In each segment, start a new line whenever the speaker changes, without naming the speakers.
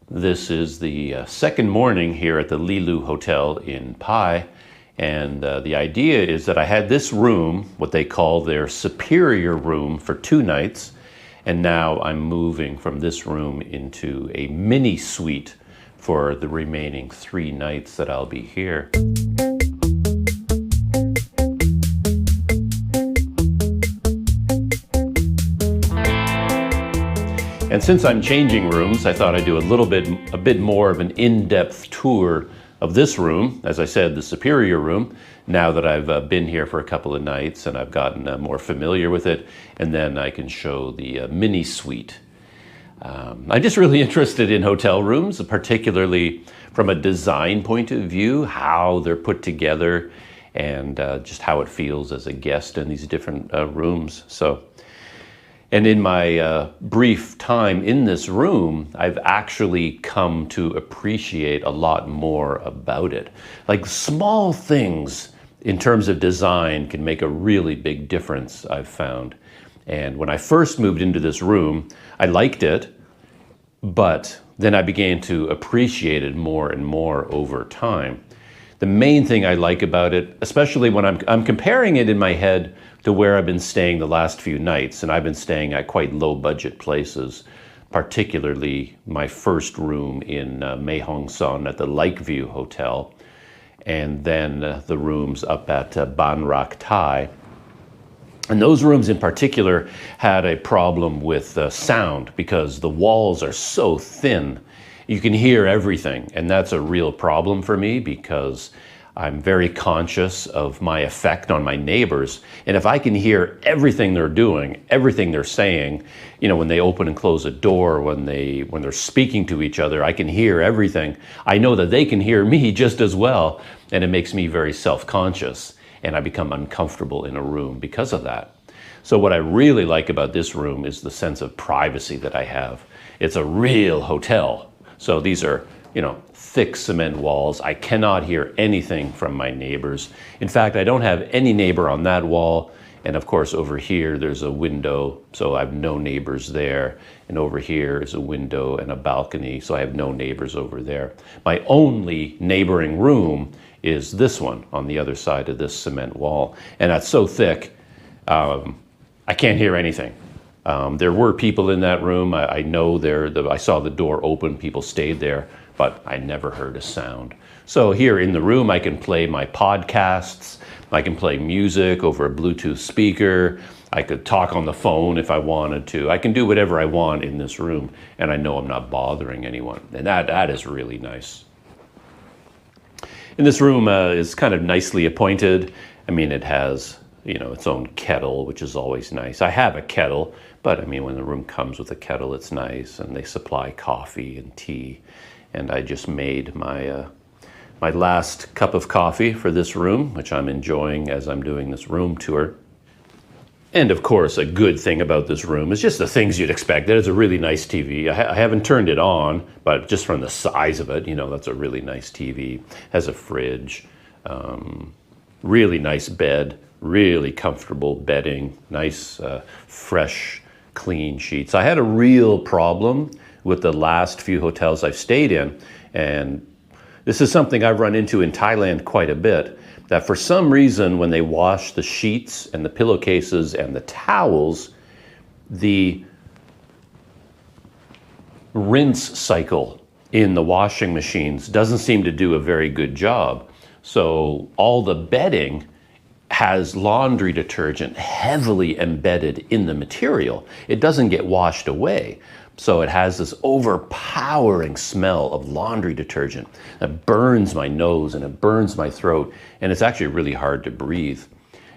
This is the second morning here at the Lilu Hotel in Pai, and the idea is that I had this room, what they call their superior room, for 2 nights, and now I'm moving from this room into a mini suite for the remaining 3 nights that I'll be here. And since I'm changing rooms, I thought I'd do a bit more of an in-depth tour of this room. As I said, the superior room, now that I've been here for a couple of nights and I've gotten more familiar with it, and then I can show the mini suite. I'm just really interested in hotel rooms, particularly from a design point of view, how they're put together, and just how it feels as a guest in these different rooms. And in my brief time in this room, I've actually come to appreciate a lot more about it. Like, small things in terms of design can make a really big difference, I've found. And when I first moved into this room, I liked it, but then I began to appreciate it more and more over time. The main thing I like about it, especially when I'm comparing it in my head to where I've been staying the last few nights, and I've been staying at quite low budget places, particularly my first room in Mae Hong Son at the Lakeview Hotel, and then the rooms up at Ban Rak Thai. And those rooms in particular had a problem with sound because the walls are so thin. You can hear everything, and that's a real problem for me because I'm very conscious of my effect on my neighbors. And if I can hear everything they're doing, everything they're saying, you know, when they open and close a door, when they're speaking to each other, I can hear everything. I know that they can hear me just as well, and it makes me very self-conscious, and I become uncomfortable in a room because of that. So what I really like about this room is the sense of privacy that I have. It's a real hotel. So these are, you know, thick cement walls. I cannot hear anything from my neighbors. In fact, I don't have any neighbor on that wall. And of course, over here, there's a window, so I have no neighbors there. And over here is a window and a balcony, so I have no neighbors over there. My only neighboring room is this one on the other side of this cement wall. And that's so thick, I can't hear anything. There were people in that room. I know I saw the door open, people stayed there, but I never heard a sound. So here in the room, I can play my podcasts, I can play music over a Bluetooth speaker, I could talk on the phone if I wanted to. I can do whatever I want in this room, and I know I'm not bothering anyone. And that is really nice. And this room is kind of nicely appointed. I mean, it has, you know, its own kettle, which is always nice. I have a kettle, but I mean, when the room comes with a kettle, it's nice, and they supply coffee and tea. And I just made my last cup of coffee for this room, which I'm enjoying as I'm doing this room tour. And of course, a good thing about this room is just the things you'd expect. There's a really nice TV. I haven't turned it on, but just from the size of it, you know, that's a really nice TV. Has a fridge, really nice bed, really comfortable bedding, nice, fresh, clean sheets. I had a real problem with the last few hotels I've stayed in, and this is something I've run into in Thailand quite a bit, that for some reason when they wash the sheets and the pillowcases and the towels, the rinse cycle in the washing machines doesn't seem to do a very good job. So all the bedding has laundry detergent heavily embedded in the material. It doesn't get washed away. So it has this overpowering smell of laundry detergent that burns my nose and it burns my throat, and it's actually really hard to breathe.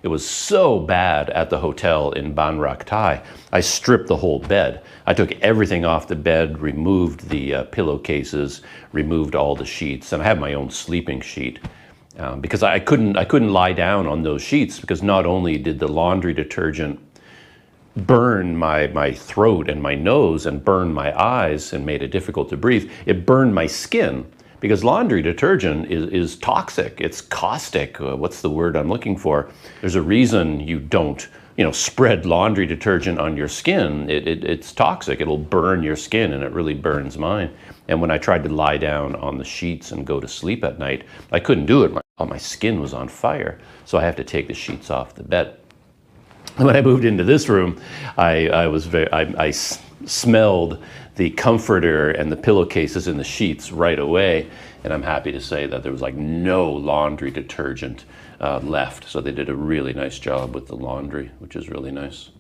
It was so bad at the hotel in Ban Rak Thai, I stripped the whole bed. I took everything off the bed, removed the pillowcases, removed all the sheets, and I have my own sleeping sheet. Because I couldn't lie down on those sheets, because not only did the laundry detergent burn my throat and my nose and burn my eyes and made it difficult to breathe, it burned my skin, because laundry detergent is toxic. It's caustic. What's the word I'm looking for? There's a reason you don't, you know, spread laundry detergent on your skin. It's toxic. It'll burn your skin, and it really burns mine. And when I tried to lie down on the sheets and go to sleep at night, I couldn't do it. My skin was on fire. So I have to take the sheets off the bed. When I moved into this room, I smelled the comforter and the pillowcases and the sheets right away. And I'm happy to say that there was like no laundry detergent left. So they did a really nice job with the laundry, which is really nice.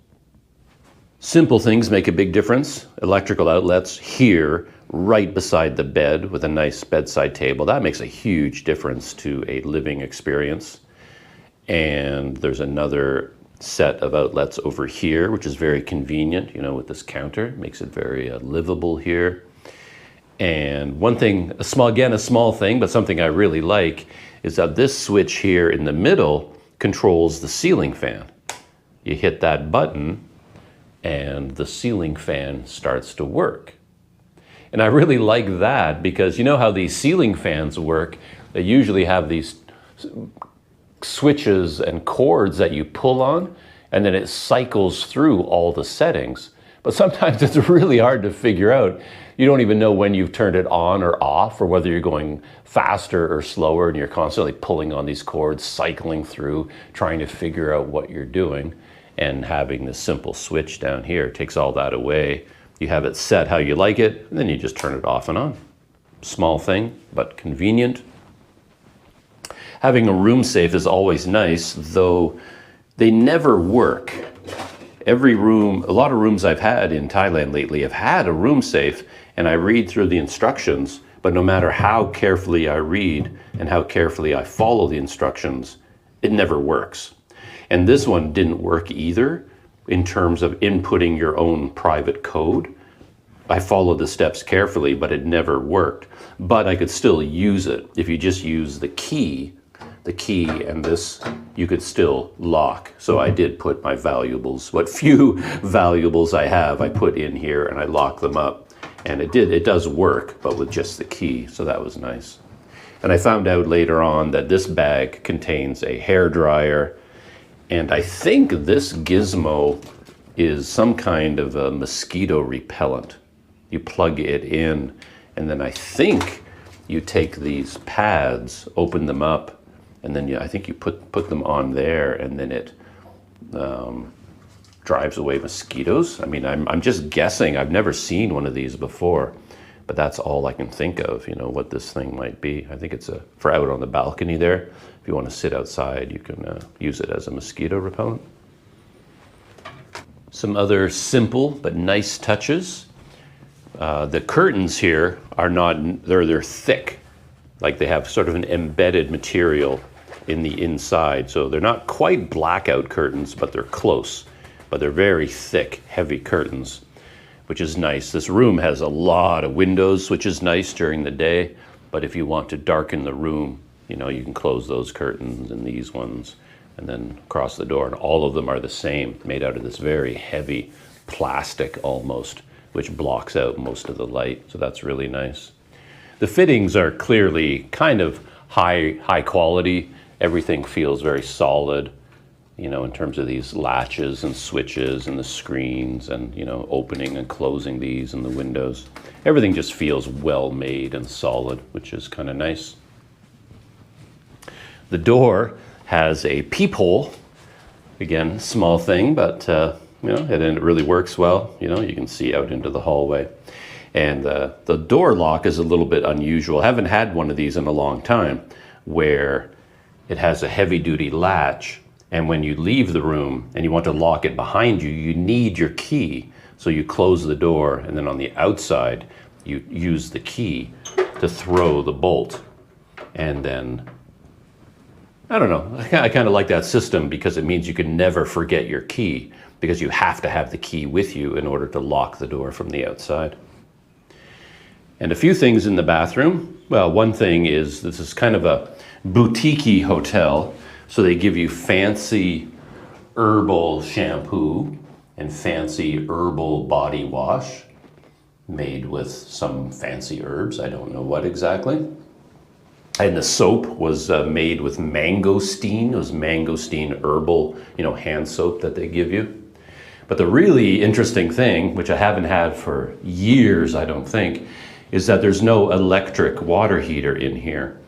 Simple things make a big difference. Electrical outlets here, right beside the bed with a nice bedside table. That makes a huge difference to a living experience. And there's another set of outlets over here, which is very convenient, you know, with this counter. Makes it very livable here. And one thing, a small thing, but something I really like, is that this switch here in the middle controls the ceiling fan. You hit that button and the ceiling fan starts to work. And I really like that because you know how these ceiling fans work? They usually have these switches and cords that you pull on, and then it cycles through all the settings. But sometimes it's really hard to figure out. You don't even know when you've turned it on or off, or whether you're going faster or slower, and you're constantly pulling on these cords, cycling through, trying to figure out what you're doing. And having this simple switch down here takes all that away. You have it set how you like it, and then you just turn it off and on. Small thing, but convenient. Having a room safe is always nice, though they never work. Every room, a lot of rooms I've had in Thailand lately have had a room safe, and I read through the instructions, but no matter how carefully I read and how carefully I follow the instructions, it never works. And this one didn't work either in terms of inputting your own private code. I followed the steps carefully, but it never worked. But I could still use it. If you just use the key and this, you could still lock. So I did put my valuables, what few valuables I have, I put in here and I lock them up. And it does work, but with just the key, so that was nice. And I found out later on that this bag contains a hairdryer, and I think this gizmo is some kind of a mosquito repellent. You plug it in, and then I think you take these pads, open them up, and then I think you put them on there, and then it drives away mosquitoes. I mean, I'm just guessing. I've never seen one of these before, but that's all I can think of, you know, what this thing might be. I think it's for out on the balcony there. If you want to sit outside, you can use it as a mosquito repellent. Some other simple but nice touches. The curtains here are not, they're thick. Like they have sort of an embedded material in the inside. So they're not quite blackout curtains, but they're close. But they're very thick, heavy curtains, which is nice. This room has a lot of windows, which is nice during the day. But if you want to darken the room, you know, you can close those curtains and these ones and then across the door. And all of them are the same, made out of this very heavy plastic almost, which blocks out most of the light. So that's really nice. The fittings are clearly kind of high quality. Everything feels very solid, you know, in terms of these latches and switches and the screens and, you know, opening and closing these and the windows. Everything just feels well made and solid, which is kind of nice. The door has a peephole. Again, small thing, but you know, and it really works well. You know, you can see out into the hallway. And the door lock is a little bit unusual. I haven't had one of these in a long time, where it has a heavy-duty latch, and when you leave the room and you want to lock it behind you, you need your key. So you close the door, and then on the outside, you use the key to throw the bolt. And then, I don't know, I kind of like that system because it means you can never forget your key, because you have to have the key with you in order to lock the door from the outside. And a few things in the bathroom. Well, one thing is this is kind of a boutique-y hotel, so they give you fancy herbal shampoo and fancy herbal body wash made with some fancy herbs. I don't know what exactly. And the soap was made with mangosteen. It was mangosteen herbal, you know, hand soap that they give you. But the really interesting thing, which I haven't had for years, I don't think, is that there's no electric water heater in here.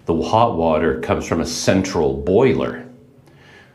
The hot water comes from a central boiler.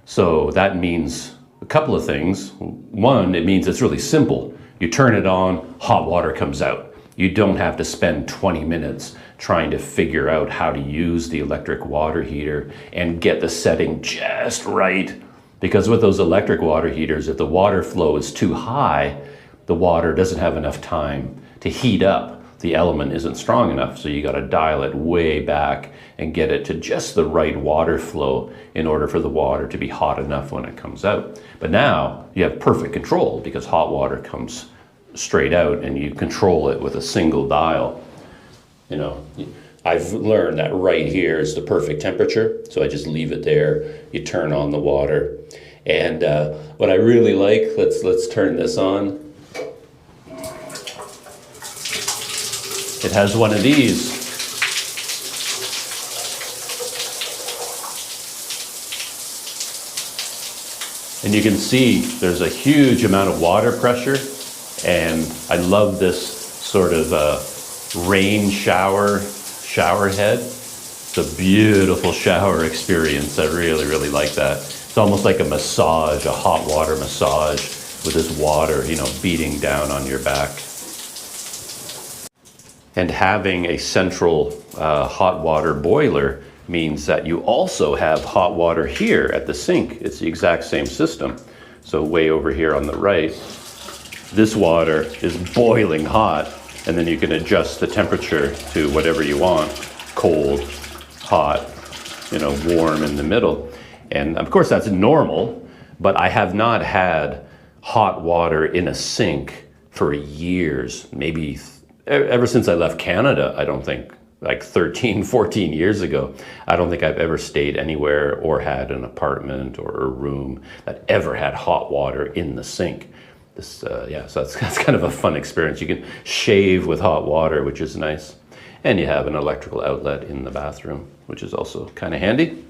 So that means a couple of things. One, it means it's really simple. You turn it on, hot water comes out. You don't have to spend 20 minutes trying to figure out how to use the electric water heater and get the setting just right. Because with those electric water heaters, if the water flow is too high, the water doesn't have enough time to heat up. The element isn't strong enough, so you got to dial it way back and get it to just the right water flow in order for the water to be hot enough when it comes out. But now you have perfect control because hot water comes straight out and you control it with a single dial. You know, I've learned that right here is the perfect temperature, so I just leave it there. You turn on the water, and what I really like, let's turn this on. It has one of these. And you can see there's a huge amount of water pressure, and I love this sort of rain shower head. It's a beautiful shower experience. I really, really like that. It's almost like a massage, a hot water massage with this water, you know, beating down on your back. And having a central hot water boiler means that you also have hot water here at the sink. It's the exact same system. So way over here on the right, this water is boiling hot, and then you can adjust the temperature to whatever you want, cold, hot, you know, warm in the middle. And of course that's normal, but I have not had hot water in a sink for years, maybe ever since I left Canada. I don't think, like 13, 14 years ago, I don't think I've ever stayed anywhere or had an apartment or a room that ever had hot water in the sink. Yeah, so that's kind of a fun experience. You can shave with hot water, which is nice. And you have an electrical outlet in the bathroom, which is also kind of handy.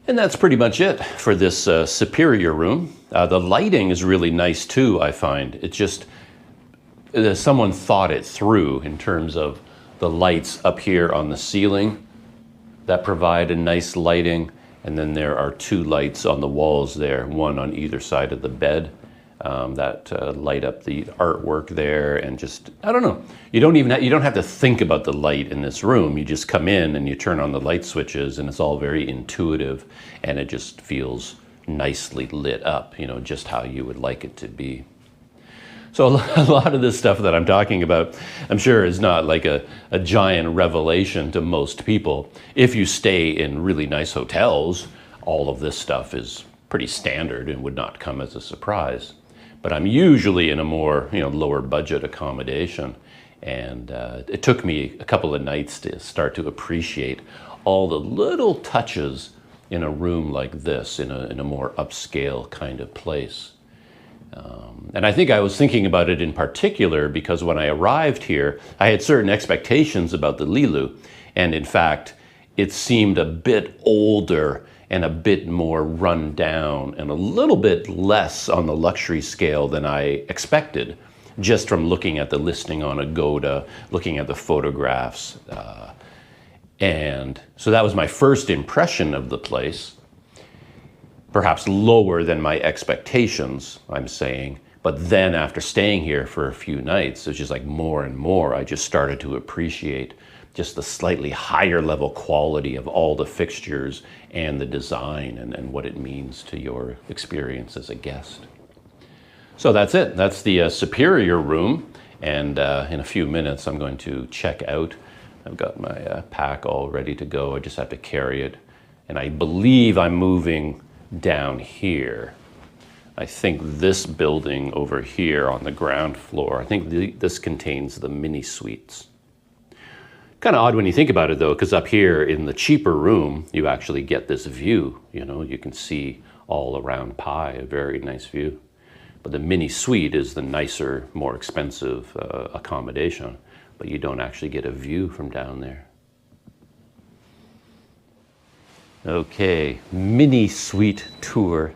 And that's pretty much it for this superior room. The lighting is really nice too, I find. It's just, someone thought it through in terms of the lights up here on the ceiling that provide a nice lighting. And then there are two lights on the walls there, one on either side of the bed. That light up the artwork there, and just, I don't know, you don't have to think about the light in this room. You just come in and you turn on the light switches, and it's all very intuitive, and it just feels nicely lit up, you know, just how you would like it to be. So a lot of this stuff that I'm talking about, I'm sure is not like a giant revelation to most people. If you stay in really nice hotels, all of this stuff is pretty standard and would not come as a surprise. But I'm usually in a more, you know, lower budget accommodation. And it took me a couple of nights to start to appreciate all the little touches in a room like this, in a more upscale kind of place. And I think I was thinking about it in particular because when I arrived here, I had certain expectations about the Lilu. And in fact, it seemed a bit older and a bit more run down and a little bit less on the luxury scale than I expected, just from looking at the listing on Agoda, looking at the photographs. And so that was my first impression of the place. Perhaps lower than my expectations, I'm saying. But then after staying here for a few nights, it's just like more and more, I just started to appreciate just the slightly higher level quality of all the fixtures and the design and what it means to your experience as a guest. So that's it. That's the superior room. And in a few minutes, I'm going to check out. I've got my pack all ready to go. I just have to carry it. And I believe I'm moving down here. I think this building over here on the ground floor, I think this contains the mini suites. Kind of odd when you think about it though, because up here in the cheaper room, you actually get this view. You know, you can see all around Pai, a very nice view. But the mini suite is the nicer, more expensive accommodation, but you don't actually get a view from down there. Okay, mini suite tour.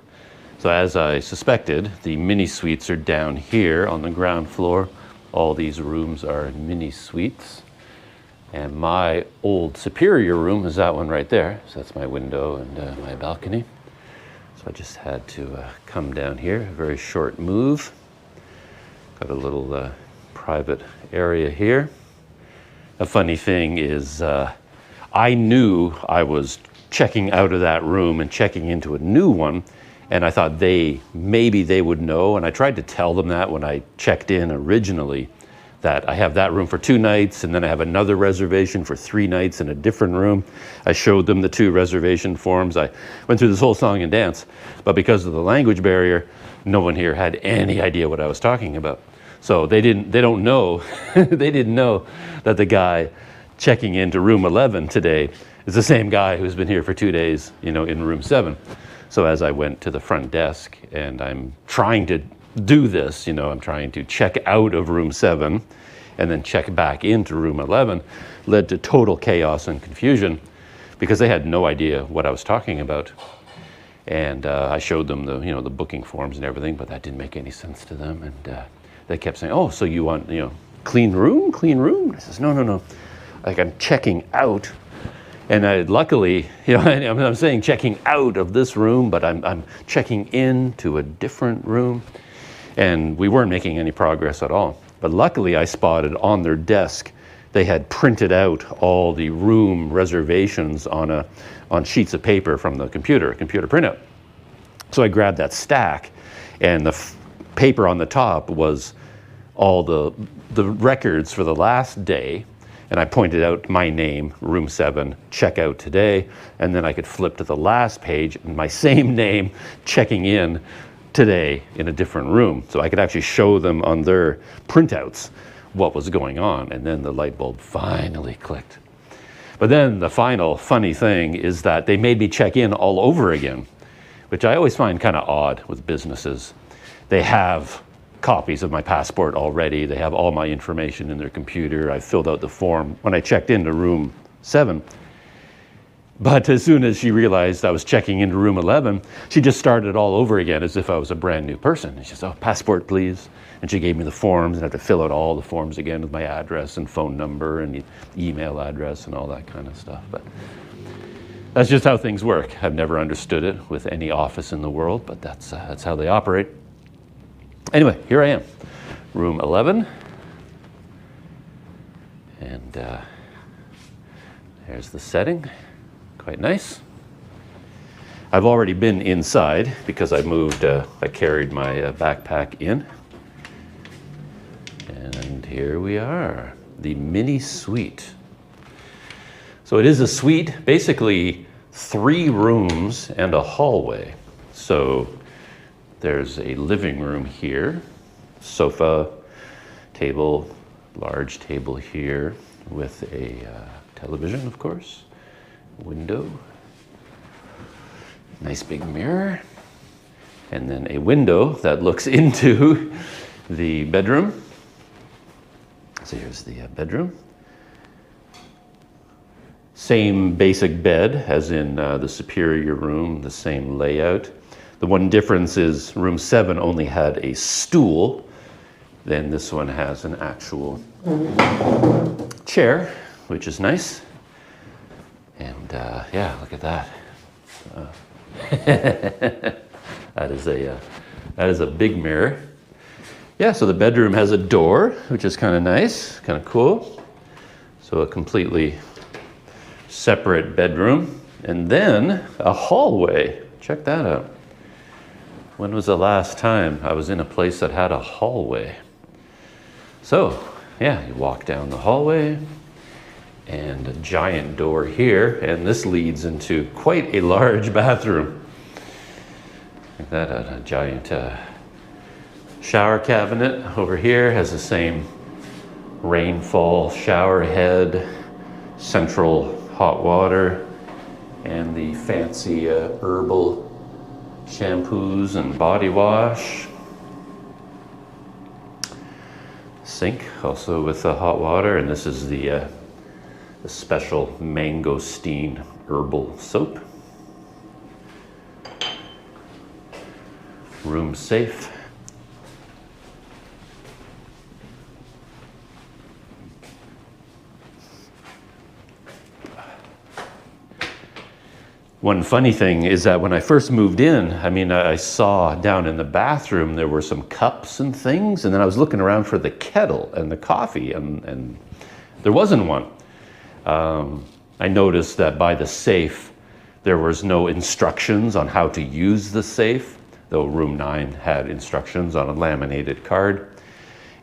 So as I suspected, the mini suites are down here on the ground floor. All these rooms are mini suites. And my old superior room is that one right there. So that's my window and my balcony. So I just had to come down here, a very short move. Got a little private area here. A funny thing is I knew I was checking out of that room and checking into a new one, and I thought maybe they would know, and I tried to tell them that when I checked in originally, that I have that room for 2 nights, and then I have another reservation for 3 nights in a different room. I showed them the 2 reservation forms. I went through this whole song and dance, but because of the language barrier, no one here had any idea what I was talking about. So they don't know, they didn't know that the guy checking into room 11 today is the same guy who's been here for 2 days, in room 7. So as I went to the front desk, and I'm trying to do this, I'm trying to check out of room 7 and then check back into room 11, led to total chaos and confusion because they had no idea what I was talking about. And I showed them the booking forms and everything, but that didn't make any sense to them. And they kept saying, "Oh, so you want, clean room? I says, no. Like, I'm checking out. And luckily, I'm saying checking out of this room, but I'm checking into a different room. And we weren't making any progress at all. But luckily, I spotted on their desk, they had printed out all the room reservations on sheets of paper from the computer printout. So I grabbed that stack, and the paper on the top was all the records for the last day. And I pointed out my name, room 7, check out today. And then I could flip to the last page, and my same name, checking in today in a different room. So I could actually show them on their printouts what was going on. And then the light bulb finally clicked. But then the final funny thing is that they made me check in all over again, which I always find kind of odd with businesses. They have copies of my passport already. They have all my information in their computer. I filled out the form when I checked into room 7. But as soon as she realized I was checking into room 11, she just started all over again as if I was a brand new person. And she said, "Oh, passport, please." And she gave me the forms, and I had to fill out all the forms again with my address and phone number and email address and all that kind of stuff. But that's just how things work. I've never understood it with any office in the world, but that's how they operate. Anyway, here I am, room 11, and there's the setting, quite nice. I've already been inside because I carried my backpack in, and here we are, the mini suite. So it is a suite, basically 3 rooms and a hallway. So there's a living room here, sofa, table, large table here with a television, of course, window, nice big mirror, and then a window that looks into the bedroom. So here's the bedroom. Same basic bed as in the superior room, the same layout. The one difference is room 7 only had a stool. Then this one has an actual chair, which is nice. And yeah, look at that. That is a big mirror. Yeah, so the bedroom has a door, which is kind of nice, kind of cool. So a completely separate bedroom. And then a hallway. Check that out. When was the last time I was in a place that had a hallway? So, yeah, you walk down the hallway and a giant door here, and this leads into quite a large bathroom. Like that, a giant shower cabinet over here has the same rainfall shower head, central hot water, and the fancy herbal shampoos and body wash. Sink also with the hot water, and this is the special mangosteen herbal soap. Room safe. One funny thing is that when I first moved in, I mean, I saw down in the bathroom there were some cups and things, and then I was looking around for the kettle and the coffee, and there wasn't one. I noticed that by the safe, there was no instructions on how to use the safe, though room 9 had instructions on a laminated card.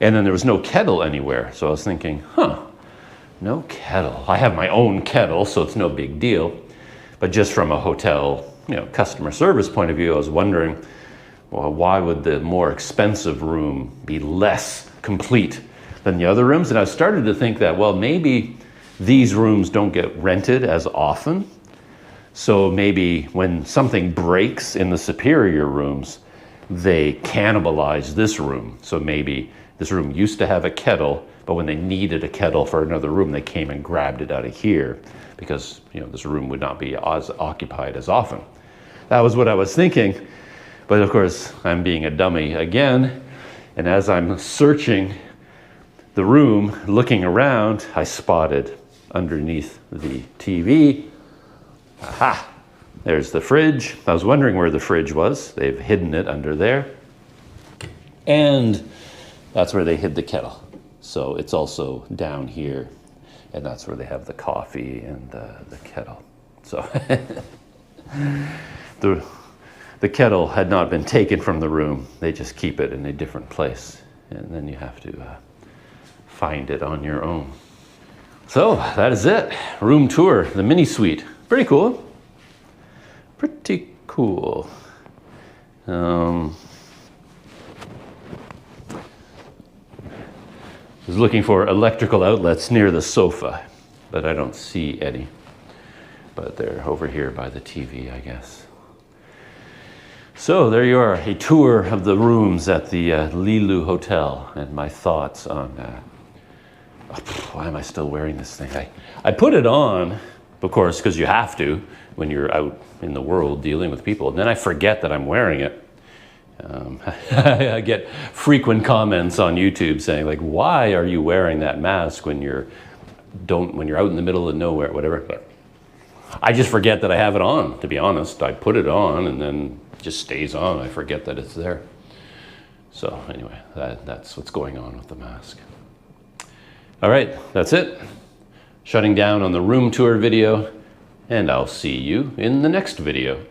And then there was no kettle anywhere, so I was thinking, no kettle. I have my own kettle, so it's no big deal. But just from a hotel, customer service point of view, I was wondering, well, why would the more expensive room be less complete than the other rooms? And I started to think that, well, maybe these rooms don't get rented as often. So maybe when something breaks in the superior rooms, they cannibalize this room. So maybe this room used to have a kettle, but when they needed a kettle for another room, they came and grabbed it out of here because this room would not be as occupied as often. That was what I was thinking. But of course, I'm being a dummy again. And as I'm searching the room, looking around, I spotted underneath the TV, aha, there's the fridge. I was wondering where the fridge was. They've hidden it under there. And that's where they hid the kettle. So it's also down here. And that's where they have the coffee and the kettle. So the kettle had not been taken from the room. They just keep it in a different place. And then you have to find it on your own. So that is it. Room tour, the mini suite. Pretty cool. Pretty cool. I was looking for electrical outlets near the sofa, but I don't see any. But they're over here by the TV, I guess. So there you are, a tour of the rooms at the Lilu Hotel and my thoughts on, why am I still wearing this thing? I put it on, of course, because you have to when you're out in the world dealing with people. And then I forget that I'm wearing it. I get frequent comments on YouTube saying, like, why are you wearing that mask when you're out in the middle of nowhere, whatever. But I just forget that I have it on, to be honest. I put it on and then it just stays on. I forget that it's there. So anyway, that's what's going on with the mask. All right, that's it. Shutting down on the room tour video, and I'll see you in the next video.